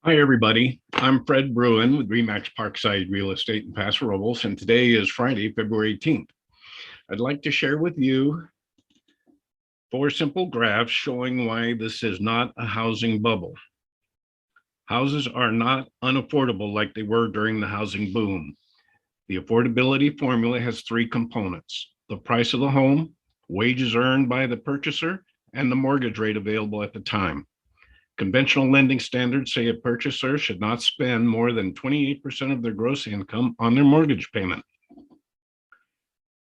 Hi, everybody. I'm Fred Bruin with Remax Parkside Real Estate in Paso Robles, and today is Friday, February 18th. I'd like to share with you four simple graphs showing why this is not a housing bubble. Houses are not unaffordable like they were during the housing boom. The affordability formula has three components: the price of the home, wages earned by the purchaser, and the mortgage rate available at the time. Conventional lending standards say a purchaser should not spend more than 28% of their gross income on their mortgage payment.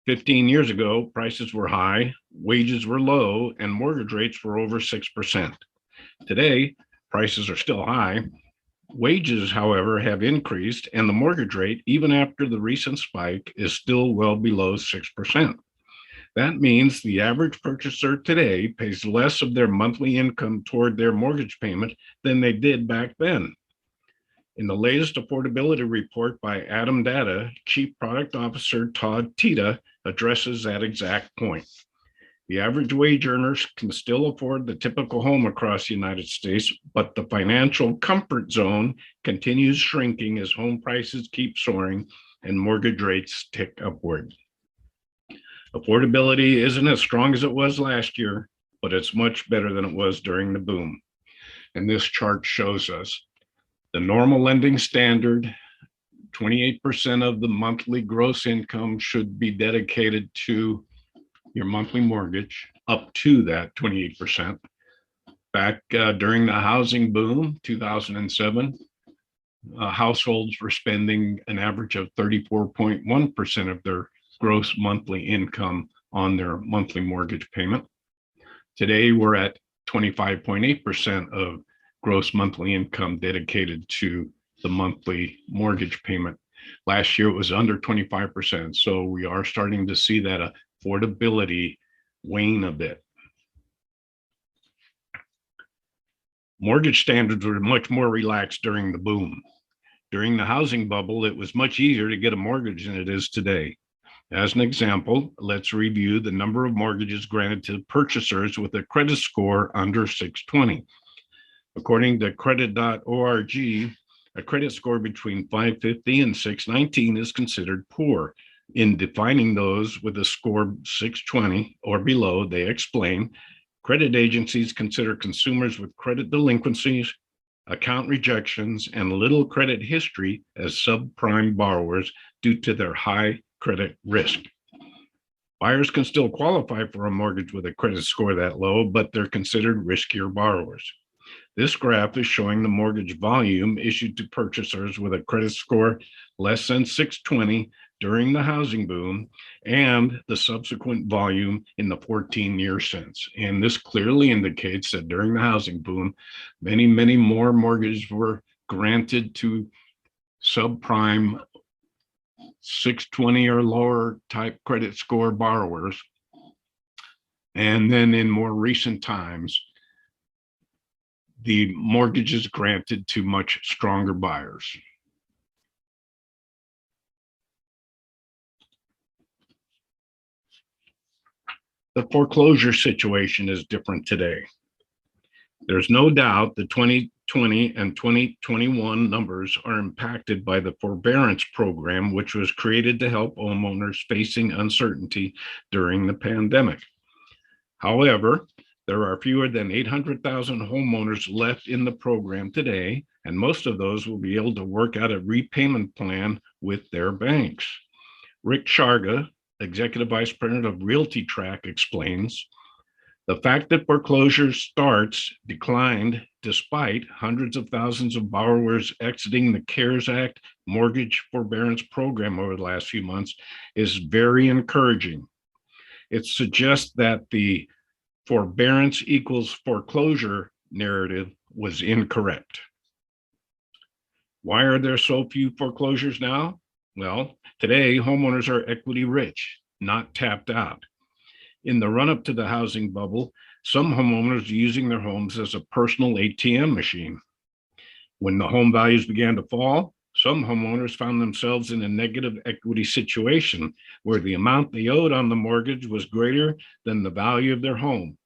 15 years ago, prices were high, wages were low, and mortgage rates were over 6%. Today, prices are still high. Wages, however, have increased, and the mortgage rate, even after the recent spike, is still well below 6%. That means the average purchaser today pays less of their monthly income toward their mortgage payment than they did back then. In the latest affordability report by Adam Data, Chief Product Officer Todd Tita addresses that exact point. The average wage earners can still afford the typical home across the United States, but the financial comfort zone continues shrinking as home prices keep soaring and mortgage rates tick upward. Affordability isn't as strong as it was last year, but it's much better than it was during the boom. And this chart shows us the normal lending standard: 28% of the monthly gross income should be dedicated to your monthly mortgage, up to that 28%. Back during the housing boom, 2007, households were spending an average of 34.1% of their gross monthly income on their monthly mortgage payment. Today, we're at 25.8% of gross monthly income dedicated to the monthly mortgage payment. Last year, it was under 25%. So we are starting to see that affordability wane a bit. Mortgage standards were much more relaxed during the boom. During the housing bubble, it was much easier to get a mortgage than it is today. As an example, let's review the number of mortgages granted to purchasers with a credit score under 620. According to credit.org, a credit score between 550 and 619 is considered poor. In defining those with a score 620 or below, they explain credit agencies consider consumers with credit delinquencies, account rejections, and little credit history as subprime borrowers due to their high credit risk. Buyers can still qualify for a mortgage with a credit score that low, but they're considered riskier borrowers. This graph is showing the mortgage volume issued to purchasers with a credit score less than 620 during the housing boom and the subsequent volume in the 14 years since. And this clearly indicates that during the housing boom, many more mortgages were granted to subprime 620 or lower type credit score borrowers. And then in more recent times, the mortgages granted to much stronger buyers. The foreclosure situation is different today. There's no doubt the 2020 and 2021 numbers are impacted by the forbearance program, which was created to help homeowners facing uncertainty during the pandemic. However, there are fewer than 800,000 homeowners left in the program today, and most of those will be able to work out a repayment plan with their banks. Rick Sharga, Executive Vice President of Realty Track, explains, the fact that foreclosure starts declined despite hundreds of thousands of borrowers exiting the CARES Act mortgage forbearance program over the last few months is very encouraging. It suggests that the forbearance equals foreclosure narrative was incorrect. Why are there so few foreclosures now? Well, today, homeowners are equity rich, not tapped out. In the run-up to the housing bubble, some homeowners are using their homes as a personal ATM machine. When the home values began to fall, some homeowners found themselves in a negative equity situation where the amount they owed on the mortgage was greater than the value of their home.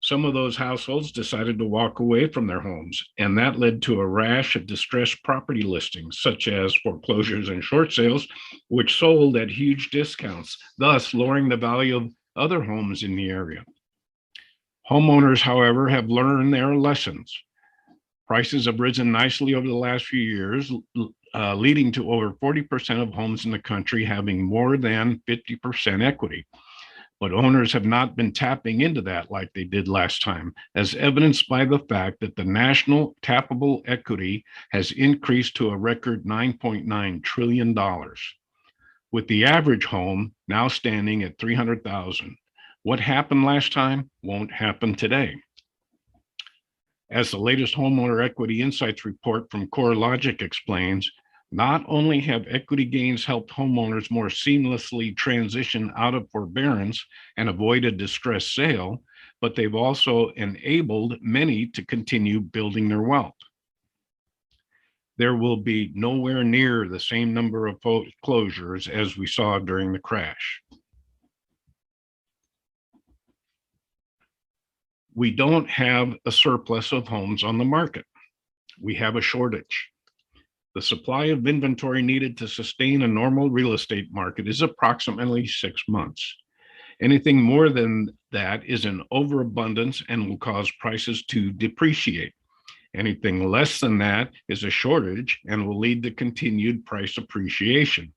Some of those households decided to walk away from their homes, and that led to a rash of distressed property listings, such as foreclosures and short sales, which sold at huge discounts, thus lowering the value of other homes in the area. Homeowners, however, have learned their lessons. Prices have risen nicely over the last few years, leading to over 40% of homes in the country having more than 50% equity. But owners have not been tapping into that like they did last time, as evidenced by the fact that the national tappable equity has increased to a record $9.9 trillion, with the average home now standing at $300,000. What happened last time won't happen today. As the latest Homeowner Equity Insights report from CoreLogic explains, not only have equity gains helped homeowners more seamlessly transition out of forbearance and avoid a distressed sale, but they've also enabled many to continue building their wealth. There will be nowhere near the same number of foreclosures as we saw during the crash. We don't have a surplus of homes on the market. We have a shortage. The supply of inventory needed to sustain a normal real estate market is approximately 6 months. Anything more than that is an overabundance and will cause prices to depreciate. Anything less than that is a shortage and will lead to continued price appreciation.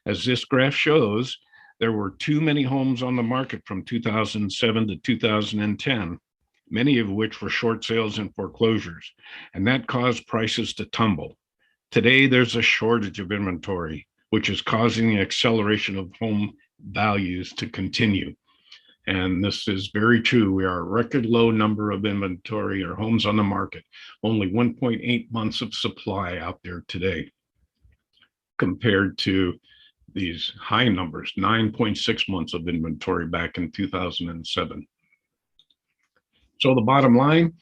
As this graph shows, there were too many homes on the market from 2007 to 2010, many of which were short sales and foreclosures, and that caused prices to tumble. Today, there's a shortage of inventory, which is causing the acceleration of home values to continue. And this is very true. We are a record low number of inventory or homes on the market, only 1.8 months of supply out there today, compared to these high numbers, 9.6 months of inventory back in 2007. So the bottom line,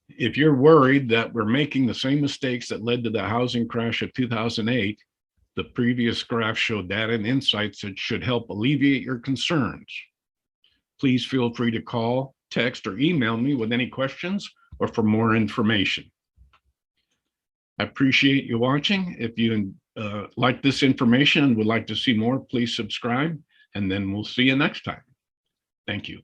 if you're worried that we're making the same mistakes that led to the housing crash of 2008, the previous graph showed data and insights that should help alleviate your concerns. Please feel free to call, text, or email me with any questions or for more information. I appreciate you watching. If you like this information and would like to see more, please subscribe, and then we'll see you next time. Thank you.